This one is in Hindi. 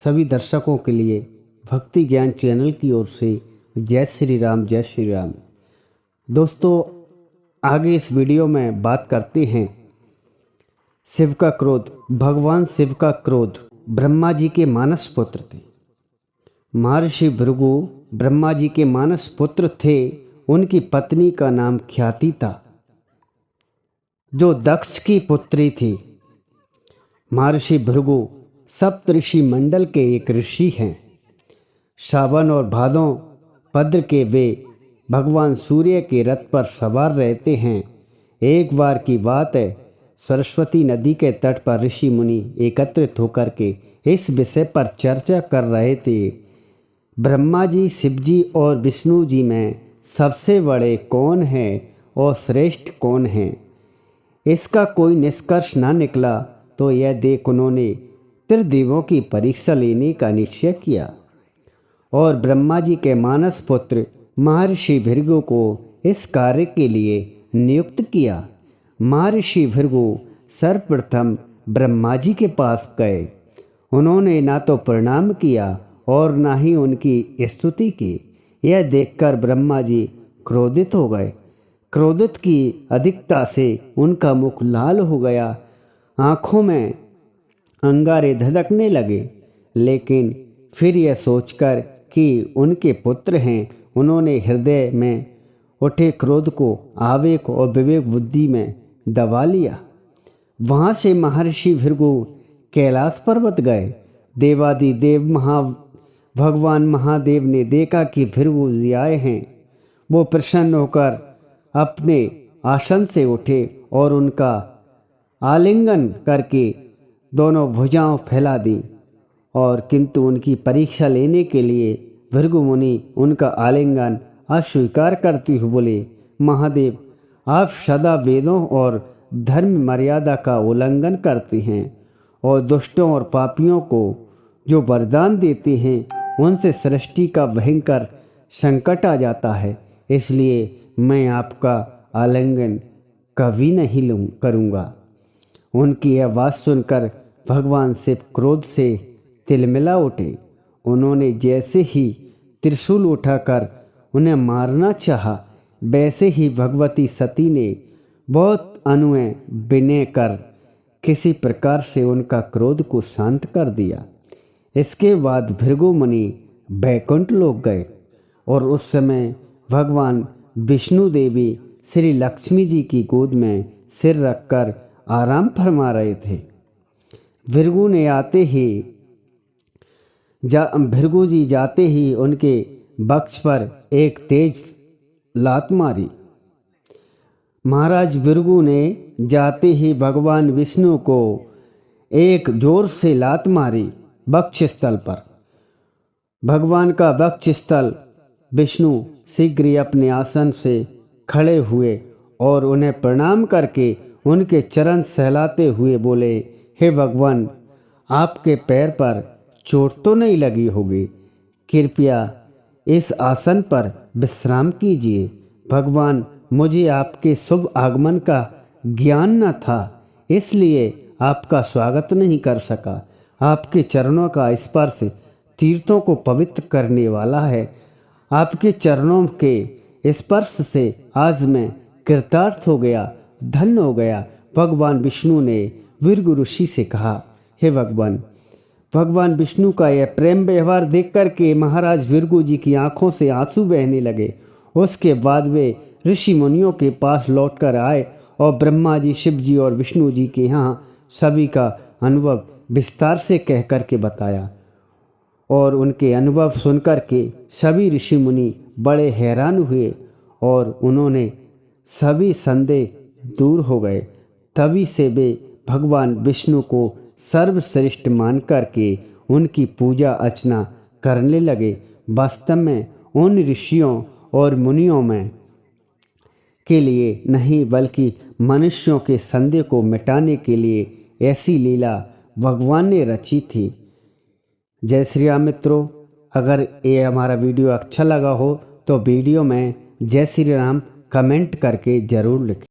सभी दर्शकों के लिए भक्ति ज्ञान चैनल की ओर से जय श्री राम, जय श्री राम। दोस्तों, आगे इस वीडियो में बात करते हैं शिव का क्रोध। भगवान शिव का क्रोध ब्रह्मा जी के मानस पुत्र थे। महर्षि भृगु ब्रह्मा जी के मानस पुत्र थे। उनकी पत्नी का नाम ख्याति था, जो दक्ष की पुत्री थी। महर्षि भृगु सप्तऋषि मंडल के एक ऋषि हैं। श्रावण और भादों पद्र के वे भगवान सूर्य के रथ पर सवार रहते हैं। एक बार की बात है, सरस्वती नदी के तट पर ऋषि मुनि एकत्रित होकर के इस विषय पर चर्चा कर रहे थे। ब्रह्मा जी, शिव जी और विष्णु जी में सबसे बड़े कौन हैं और श्रेष्ठ कौन हैं। इसका कोई निष्कर्ष ना निकला तो यह देख उन्होंने त्रिदेवों की परीक्षा लेने का निश्चय किया और ब्रह्मा जी के मानस पुत्र महर्षि भृगु को इस कार्य के लिए नियुक्त किया। महर्षि भृगु सर्वप्रथम ब्रह्मा जी के पास गए। उन्होंने ना तो प्रणाम किया और ना ही उनकी स्तुति की। यह देखकर ब्रह्मा जी क्रोधित हो गए। क्रोधित की अधिकता से उनका मुख लाल हो गया, आँखों में अंगारे धधकने लगे। लेकिन फिर यह सोचकर कि उनके पुत्र हैं, उन्होंने हृदय में उठे क्रोध को आवेग और विवेक बुद्धि में दबा लिया। वहाँ से महर्षि भृगु कैलाश पर्वत गए। देवादिदेव भगवान महादेव ने देखा कि भृगु जी आए हैं। वो प्रसन्न होकर अपने आसन से उठे और उनका आलिंगन करके दोनों भुजाओं फैला दी। और किंतु उनकी परीक्षा लेने के लिए भृगु मुनि उनका आलिंगन अस्वीकार करते हुए बोले, महादेव, आप सदा वेदों और धर्म मर्यादा का उल्लंघन करते हैं और दुष्टों और पापियों को जो वरदान देते हैं उनसे सृष्टि का भयंकर संकट आ जाता है। इसलिए मैं आपका आलिंगन कभी नहीं करूँगा। उनकी यह बात सुनकर भगवान शिव क्रोध से तिलमिला उठे। उन्होंने जैसे ही त्रिशूल उठाकर उन्हें मारना चाहा, वैसे ही भगवती सती ने बहुत अनुनय विनय कर किसी प्रकार से उनका क्रोध को शांत कर दिया। इसके बाद भृगु मुनि बैकुंठ लोक गए और उस समय भगवान विष्णु देवी श्री लक्ष्मी जी की गोद में सिर रखकर आराम फरमा रहे थे। भृगु जी जाते ही उनके वक्ष पर एक तेज लात मारी। महाराज भृगु ने जाते ही भगवान विष्णु को एक जोर से लात मारी वक्षस्थल पर। भगवान का वक्षस्थल विष्णु शीघ्र ही अपने आसन से खड़े हुए और उन्हें प्रणाम करके उनके चरण सहलाते हुए बोले, हे भगवान, आपके पैर पर चोट तो नहीं लगी होगी, कृपया इस आसन पर विश्राम कीजिए। भगवान, मुझे आपके शुभ आगमन का ज्ञान न था, इसलिए आपका स्वागत नहीं कर सका। आपके चरणों का स्पर्श तीर्थों को पवित्र करने वाला है। आपके चरणों के स्पर्श से आज मैं कृतार्थ हो गया, धन्य हो गया। भगवान विष्णु ने भृगु ऋषि से कहा, हे भगवान। भगवान विष्णु का यह प्रेम व्यवहार देख कर के महाराज भृगु जी की आंखों से आंसू बहने लगे। उसके बाद वे ऋषि मुनियों के पास लौटकर आए और ब्रह्मा जी, शिव जी और विष्णु जी के यहाँ सभी का अनुभव विस्तार से कह कर के बताया। और उनके अनुभव सुनकर के सभी ऋषि मुनि बड़े हैरान हुए और उन्होंने सभी संदेह दूर हो गए। तभी से वे भगवान विष्णु को सर्वश्रेष्ठ मान करके उनकी पूजा अर्चना करने लगे। वास्तव में उन ऋषियों और मुनियों में के लिए नहीं, बल्कि मनुष्यों के संदेह को मिटाने के लिए ऐसी लीला भगवान ने रची थी। जय श्री राम मित्रों, अगर ये हमारा वीडियो अच्छा लगा हो तो वीडियो में जय श्री राम कमेंट करके ज़रूर लिखें।